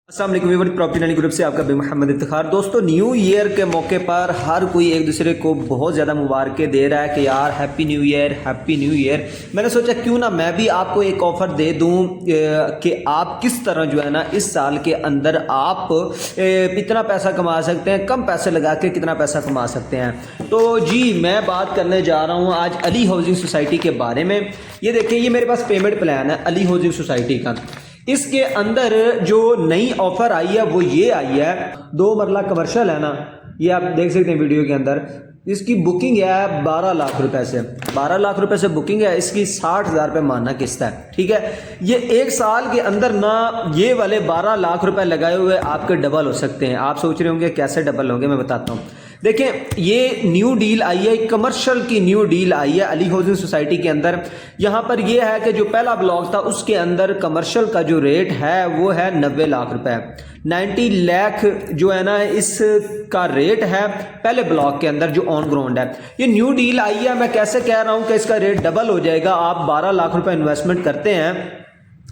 अस्सलाम वालेकुम viewers, property नानी ग्रुप से आपका बे मोहम्मद इफ्तिखार। दोस्तों, न्यू ईयर के मौके पर हर कोई एक दूसरे को बहुत ज़्यादा मुबारकें दे रहा है कि यार happy new year, happy new year. मैंने सोचा क्यों ना मैं भी आपको एक ऑफ़र दे दूं कि आप किस तरह जो है ना इस साल के अंदर आप इतना पैसा कमा सकते हैं, कम पैसे लगा के कितना पैसा कमा सकते हैं। तो जी मैं बात करने जा रहा हूँ आज अली हाउसिंग सोसाइटी के बारे में। ये देखिए, ये मेरे पास पेमेंट प्लान है अली हाउसिंग सोसाइटी का। इसके अंदर जो नई ऑफर आई है वो ये आई है, 2 मरला कमर्शियल है ना, ये आप देख सकते हैं वीडियो के अंदर। इसकी बुकिंग है 12 लाख रुपए से, 12 लाख रुपए से बुकिंग है। इसकी 60,000 रुपये मानना किस्त है, ठीक है। ये एक साल के अंदर ना ये वाले 12 लाख रुपए लगाए हुए आपके डबल हो सकते हैं। आप सोच रहे होंगे कैसे डबल होंगे, मैं बताता हूँ। देखें, ये न्यू डील आई है, कमर्शियल की न्यू डील आई है अली हाउसिंग सोसाइटी के अंदर। यहाँ पर ये है कि जो पहला ब्लॉक था उसके अंदर कमर्शियल का जो रेट है वो है 90 लाख रुपए, 90 लाख जो है ना इसका रेट है पहले ब्लॉक के अंदर जो ऑन ग्राउंड है। ये न्यू डील आई है। मैं कैसे कह रहा हूँ कि इसका रेट डबल हो जाएगा। आप 12 लाख रुपए इन्वेस्टमेंट करते हैं,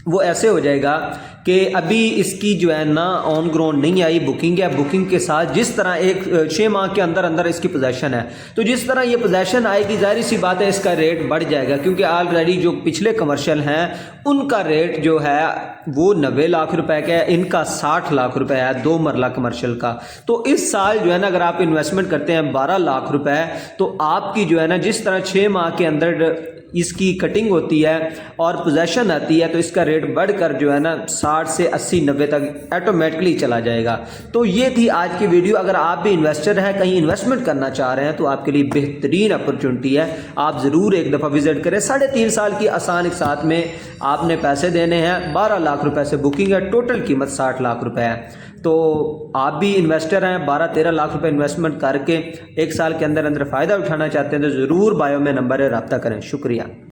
वो ऐसे हो जाएगा कि अभी इसकी जो है ना ऑन ग्राउंड नहीं आई, बुकिंग है। बुकिंग के साथ जिस तरह एक 6 माह के अंदर अंदर इसकी पोजेशन है, तो जिस तरह ये पोजेशन आएगी जाहिर सी बात है इसका रेट बढ़ जाएगा, क्योंकि ऑलरेडी जो पिछले कमर्शियल हैं उनका रेट जो है वो 90 लाख रुपए का है, इनका 60 लाख रुपए है 2 मरला कमर्शियल का। तो इस साल जो है ना अगर आप इन्वेस्टमेंट करते हैं 12 लाख रुपए, तो आपकी जो है ना जिस तरह 6 माह के अंदर इसकी कटिंग होती है और पोजेशन आती है, तो इसका रेट बढ़कर जो है ना 60 से 80 90 तक ऑटोमेटिकली चला जाएगा। तो ये थी आज की वीडियो। अगर आप भी इन्वेस्टर हैं, कहीं इन्वेस्टमेंट करना चाह रहे हैं, तो आपके लिए बेहतरीन अपॉर्चुनिटी है। आप ज़रूर एक दफ़ा विजिट करें। 3.5 साल की आसान एक साथ में आपने पैसे देने हैं। 12 लाख रुपए से बुकिंग है, टोटल कीमत 60 लाख रुपए है। तो आप भी इन्वेस्टर हैं, 12-13 लाख रुपए इन्वेस्टमेंट करके एक साल के अंदर अंदर फ़ायदा उठाना चाहते हैं, तो ज़रूर बायो में नंबर है, रब्ता करें। शुक्रिया।